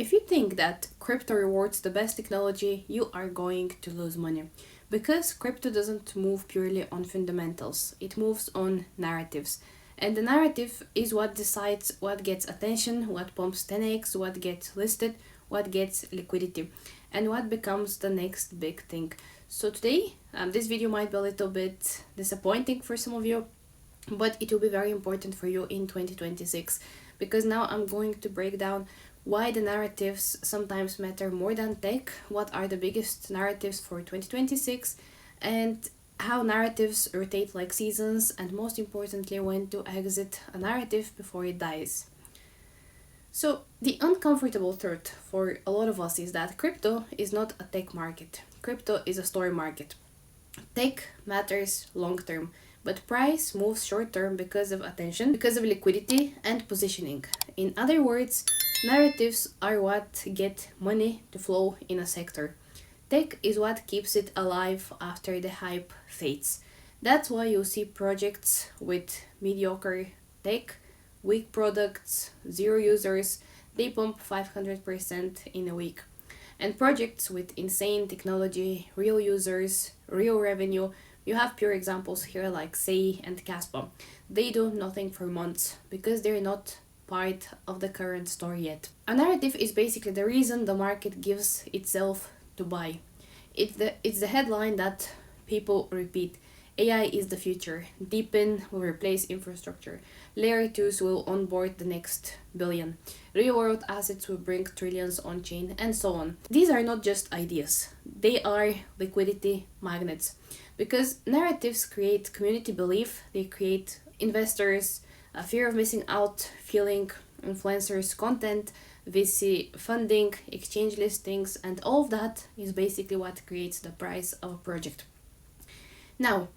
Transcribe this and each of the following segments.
If you think that crypto rewards the best technology, you are going to lose money. Because crypto doesn't move purely on fundamentals, it moves on narratives. And the narrative is what decides what gets attention, what pumps 10x, what gets listed, what gets liquidity, and what becomes the next big thing. So today, this video might be a little bit disappointing for some of you, but it will be very important for you in 2026, because now I'm going to break down why the narratives sometimes matter more than tech, what are the biggest narratives for 2026, and how narratives rotate like seasons, and most importantly, when to exit a narrative before it dies. So, the uncomfortable truth for a lot of us is that crypto is not a tech market. Crypto is a story market. Tech matters long term, but price moves short term because of attention, because of liquidity and positioning. In other words, narratives are what get money to flow in a sector. Tech is what keeps it alive after the hype fades. That's why you see projects with mediocre tech, weak products, zero users, they pump 500% in a week. And projects with insane technology, real users, real revenue, you have pure examples here like Say and Caspa. They do nothing for months because they're not part of the current story yet. A narrative is basically the reason the market gives itself to buy. It's the headline that people repeat. AI is the future. Deepen will replace infrastructure. Layer 2s will onboard the next billion. Real world assets will bring trillions on chain, and so on. These are not just ideas, they are liquidity magnets. Because narratives create community belief, they create investors, a fear of missing out, feeling, influencers' content, VC funding, exchange listings, and all of that is basically what creates the price of a project. Now,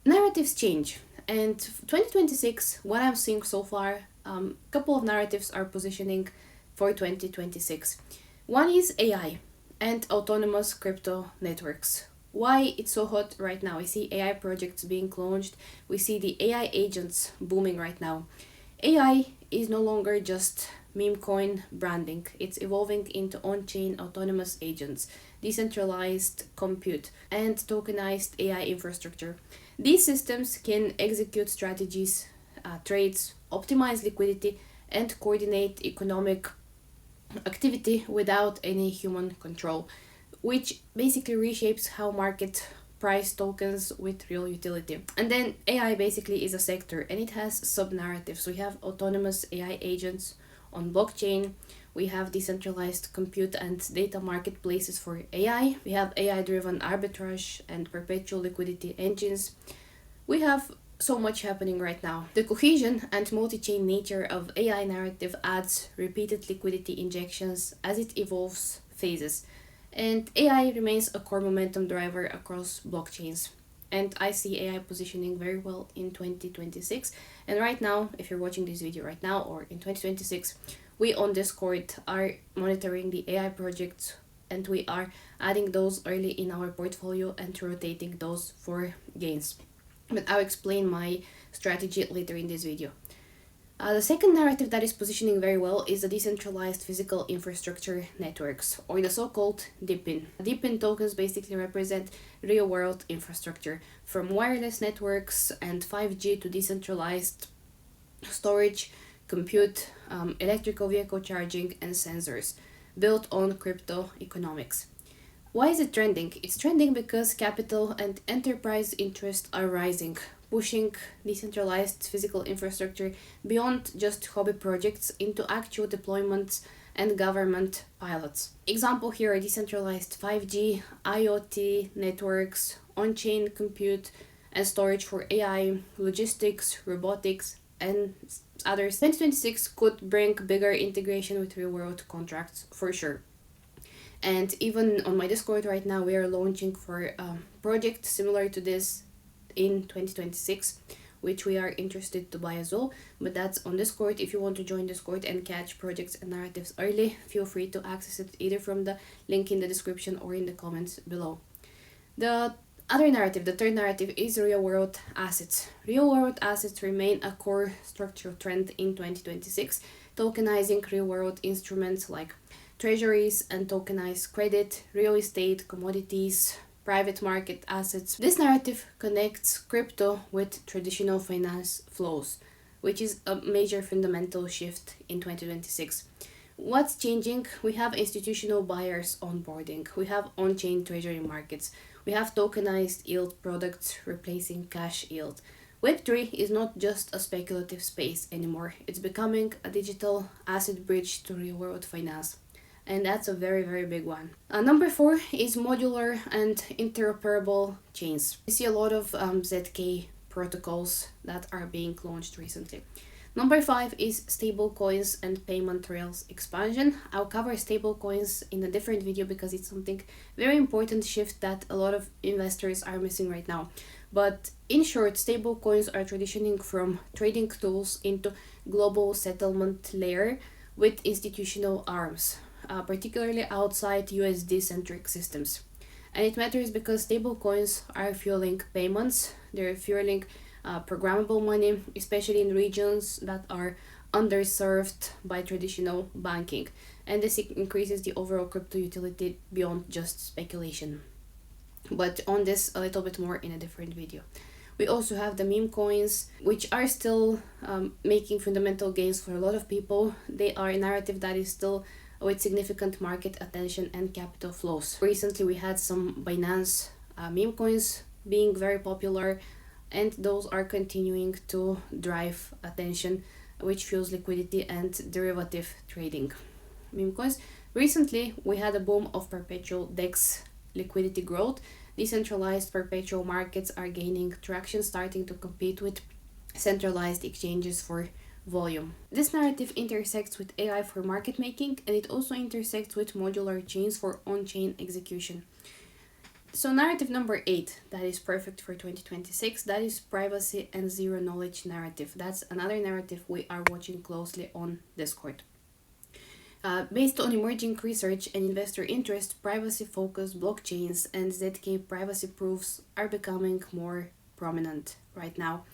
narratives change, and 2026, what I'm seeing so far, a couple of narratives are positioning for 2026. One is AI and autonomous crypto networks. Why it's so hot right now? We see AI projects being launched, we see the AI agents booming right now. AI is no longer just meme coin branding, it's evolving into on-chain autonomous agents, decentralized compute, and tokenized AI infrastructure. These systems can execute strategies, trades, optimize liquidity, and coordinate economic activity without any human control, which basically reshapes how market price tokens with real utility. And then AI basically is a sector and it has sub-narratives. We have autonomous AI agents on blockchain, we have decentralized compute and data marketplaces for AI, we have AI-driven arbitrage and perpetual liquidity engines. We have so much happening right now. The cohesion and multi-chain nature of AI narrative adds repeated liquidity injections as it evolves phases. And AI remains a core momentum driver across blockchains. And I see AI positioning very well in 2026. And right now, if you're watching this video right now or in 2026, we on Discord are monitoring the AI projects and we are adding those early in our portfolio and rotating those for gains. But I'll explain my strategy later in this video. The second narrative that is positioning very well is the decentralized physical infrastructure networks, or the so-called DePIN. DePIN tokens basically represent real-world infrastructure, from wireless networks and 5G to decentralized storage, compute, electrical vehicle charging, and sensors, built on crypto economics. Why is it trending? It's trending because capital and enterprise interests are rising, pushing decentralized physical infrastructure beyond just hobby projects into actual deployments and government pilots. Example here are decentralized 5G, IoT networks, on-chain compute and storage for AI, logistics, robotics, and others. 2026 could bring bigger integration with real-world contracts for sure. And even on my Discord right now, we are launching for a project similar to this in 2026, which we are interested to buy as well. But that's on Discord. If you want to join Discord and catch projects and narratives early, feel free to access it either from the link in the description or in the comments below. The other narrative, the third narrative, is real world assets. Real world assets remain a core structural trend in 2026, tokenizing real world instruments like treasuries and tokenized credit, real estate, commodities, private market assets. This narrative connects crypto with traditional finance flows, which is a major fundamental shift in 2026. What's changing? We have institutional buyers onboarding, we have on chain treasury markets, we have tokenized yield products replacing cash yield. Web3 is not just a speculative space anymore, it's becoming a digital asset bridge to real world finance. And that's a very, very big one. Number four is modular and interoperable chains. We see a lot of ZK protocols that are being launched recently. Number five is stablecoins and payment rails expansion. I'll cover stablecoins in a different video because it's something very important shift that a lot of investors are missing right now. But in short, stablecoins are transitioning from trading tools into global settlement layer with institutional arms, particularly outside USD-centric systems. And it matters because stablecoins are fueling payments, they're fueling programmable money, especially in regions that are underserved by traditional banking. And this increases the overall crypto utility beyond just speculation. But on this a little bit more in a different video. We also have the meme coins, which are still making fundamental gains for a lot of people. They are a narrative that is still with significant market attention and capital flows. Recently we had some Binance meme coins being very popular, and those are continuing to drive attention, which fuels liquidity and derivative trading. Meme coins. Recently we had a boom of perpetual DEX liquidity growth. Decentralized perpetual markets are gaining traction, starting to compete with centralized exchanges for volume. This narrative intersects with AI for market making, and it also intersects with modular chains for on-chain execution. So narrative number 8 that is perfect for 2026, that is privacy and zero knowledge narrative. That's another narrative we are watching closely on Discord. Based on emerging research and investor interest, privacy-focused blockchains and ZK privacy proofs are becoming more prominent right now,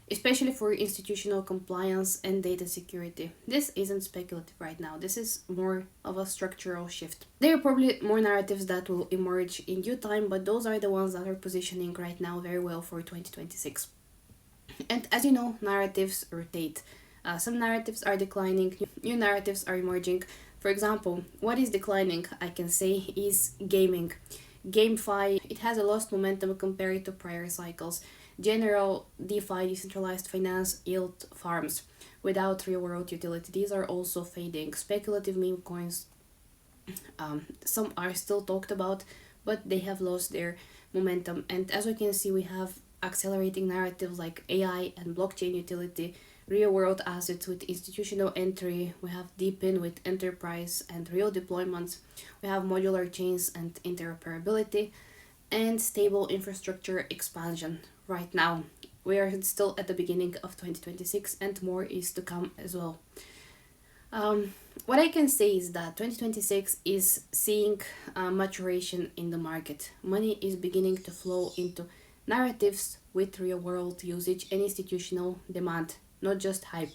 especially for institutional compliance and data security. This isn't speculative right now, this is more of a structural shift. There are probably more narratives that will emerge in due time, but those are the ones that are positioning right now very well for 2026. And as you know, narratives rotate. Some narratives are declining, new narratives are emerging. For example, what is declining, I can say, is gaming. GameFi, it has a lost momentum compared to prior cycles. General DeFi, decentralized finance, yield farms without real-world utility, these are also fading. Speculative meme coins, some are still talked about, but they have lost their momentum. And as we can see, we have accelerating narratives like AI and blockchain utility, real-world assets with institutional entry, we have deepen with enterprise and real deployments, we have modular chains and interoperability, and stable infrastructure expansion. Right now we are still at the beginning of 2026 and more is to come as well. What I can say is that 2026 is seeing maturation in the market. Money is beginning to flow into narratives with real world usage and institutional demand, not just hype.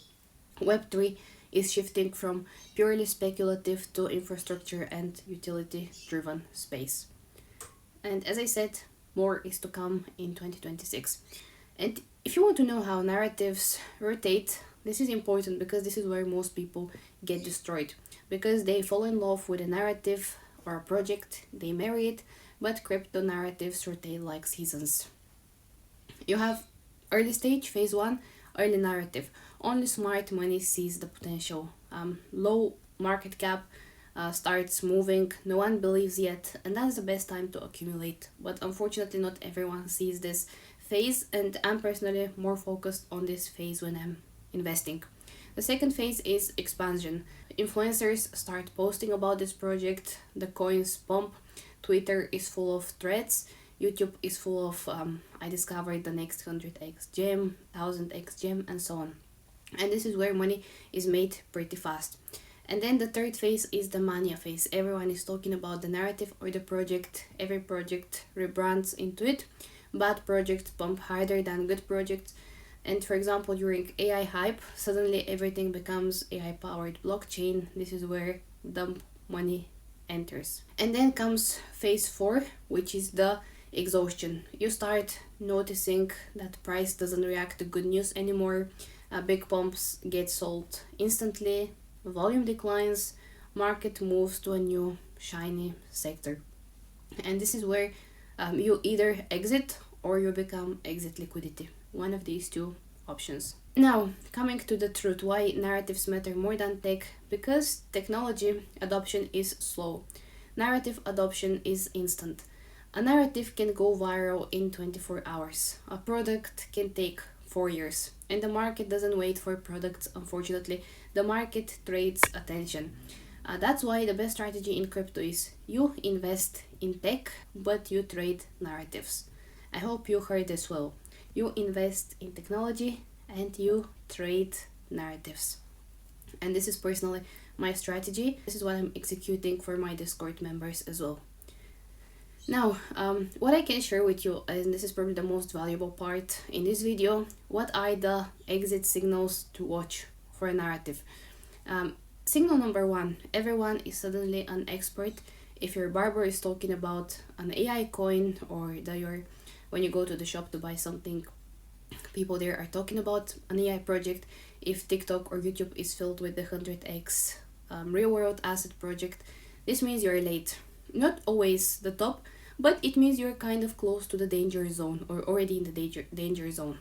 Web3 is shifting from purely speculative to infrastructure and utility driven space. And as I said, more is to come in 2026. And if you want to know how narratives rotate, this is important because this is where most people get destroyed. Because they fall in love with a narrative or a project, they marry it, but crypto narratives rotate like seasons. You have early stage, phase 1, early narrative. Only smart money sees the potential. Low market cap starts moving, no one believes yet, and that's the best time to accumulate. But unfortunately not everyone sees this phase, and I'm personally more focused on this phase when I'm investing. The second phase is expansion. Influencers start posting about this project, the coins pump, Twitter is full of threads, YouTube is full of I discovered the next 100x gem, 1000x gem, and so on. And this is where money is made pretty fast. And then the third phase is the mania phase. Everyone is talking about the narrative or the project. Every project rebrands into it. Bad projects pump harder than good projects. And for example, during AI hype, suddenly everything becomes AI powered blockchain. This is where the money enters. And then comes phase 4, which is the exhaustion. You start noticing that price doesn't react to good news anymore. Big pumps get sold instantly, volume declines, market moves to a new shiny sector. And this is where you either exit or you become exit liquidity. One of these two options. Now, coming to the truth, why narratives matter more than tech? Because technology adoption is slow. Narrative adoption is instant. A narrative can go viral in 24 hours. A product can take 4 years. And the market doesn't wait for products, unfortunately. The market trades attention. That's why the best strategy in crypto is you invest in tech, but you trade narratives. I hope you heard this well. You invest in technology and you trade narratives. And this is personally my strategy. This is what I'm executing for my Discord members as well. Now, what I can share with you, and this is probably the most valuable part in this video, what are the exit signals to watch for a narrative? Signal number 1, everyone is suddenly an expert. If your barber is talking about an AI coin, or when you go to the shop to buy something, people there are talking about an AI project. If TikTok or YouTube is filled with the 100x real world asset project, this means you're late. Not always the top, but it means you're kind of close to the danger zone or already in the danger zone.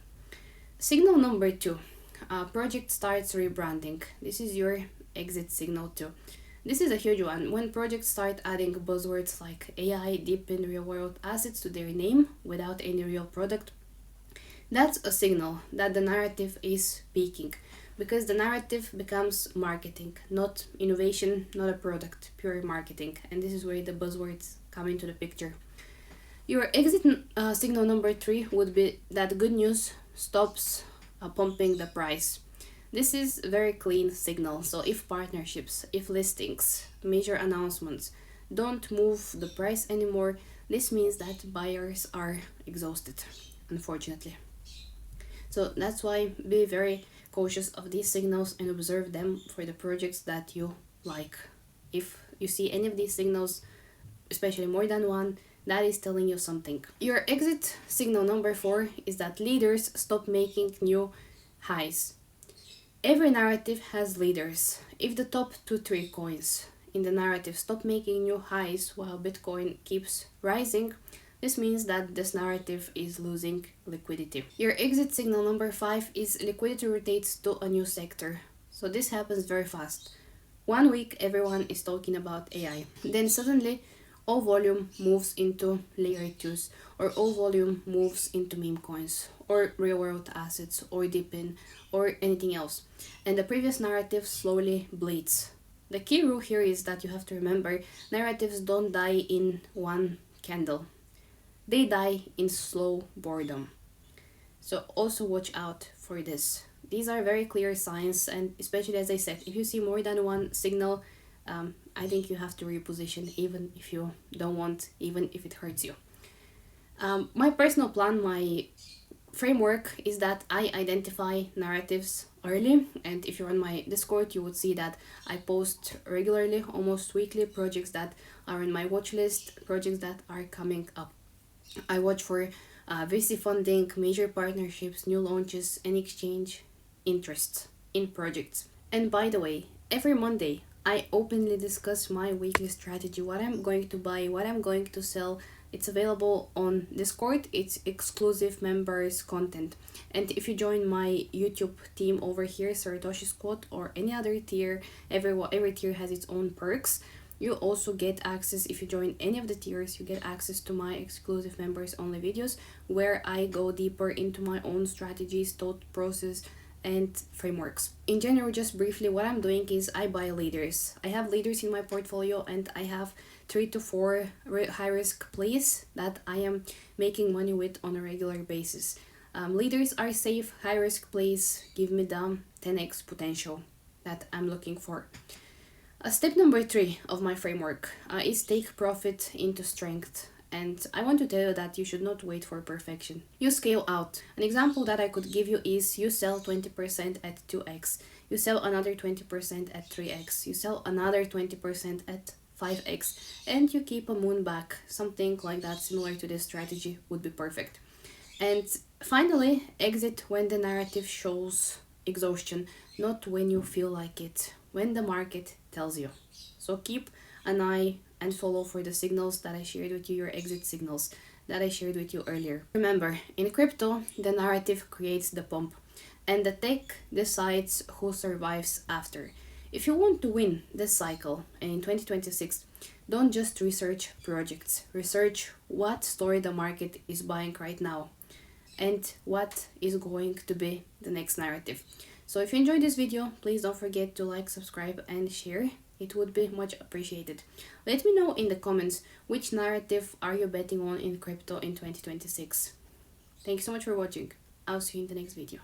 Signal number 2, project starts rebranding. This is your exit signal too. This is a huge one. When projects start adding buzzwords like AI, deep in real world assets to their name without any real product, that's a signal that the narrative is peaking, because the narrative becomes marketing, not innovation, not a product, pure marketing. And this is where the buzzwords come into the picture. Your exit signal number 3 would be that good news stops pumping the price. This is a very clean signal. So if partnerships, if listings, major announcements don't move the price anymore, this means that buyers are exhausted, unfortunately. So that's why be very cautious of these signals and observe them for the projects that you like. If you see any of these signals, especially more than one, that is telling you something. Your exit signal number 4 is that leaders stop making new highs. Every narrative has leaders. If the top 2-3 coins in the narrative stop making new highs while Bitcoin keeps rising, this means that this narrative is losing liquidity. Your exit signal number 5 is liquidity rotates to a new sector. So this happens very fast. 1 week everyone is talking about AI. Then suddenly all volume moves into layer 2s, or all volume moves into meme coins, or real world assets, or Deepin, or anything else. And the previous narrative slowly bleeds. The key rule here is that you have to remember narratives don't die in one candle. They die in slow boredom. So also watch out for this. These are very clear signs, and especially as I said, if you see more than one signal, I think you have to reposition, even if you don't want, even if it hurts you. My personal plan, my framework is that I identify narratives early, and if you're on my Discord, you would see that I post regularly, almost weekly, projects that are in my watch list, projects that are coming up. I watch for VC funding, major partnerships, new launches, and exchange interests in projects. And by the way, every Monday I openly discuss my weekly strategy, what I'm going to buy, what I'm going to sell. It's available on Discord. It's exclusive members content. And if you join my YouTube team over here, Saratoshi Squad, or any other tier, every tier has its own perks. You also get access, if you join any of the tiers, you get access to my exclusive members only videos where I go deeper into my own strategies, thought process, and frameworks. In general, just briefly, what I'm doing is I buy leaders. I have leaders in my portfolio, and I have 3 to 4 high risk plays that I am making money with on a regular basis. Leaders are safe, high risk plays give me the 10x potential that I'm looking for. Step number 3 of my framework is take profit into strength. And I want to tell you that you should not wait for perfection. You scale out. An example that I could give you is you sell 20% at 2x. You sell another 20% at 3x. You sell another 20% at 5x, and you keep a moon back, something like that similar to this strategy would be perfect. And finally, exit when the narrative shows exhaustion, not when you feel like it, when the market tells you. So keep an eye and follow for the signals that I shared with you, your exit signals that I shared with you earlier. Remember, in crypto, the narrative creates the pump, and the tech decides who survives after. If you want to win this cycle and in 2026, don't just research projects, research what story the market is buying right now and what is going to be the next narrative. So if you enjoyed this video, please don't forget to like, subscribe and share. It would be much appreciated. Let me know in the comments which narrative are you betting on in crypto in 2026. Thank you so much for watching. I'll see you in the next video.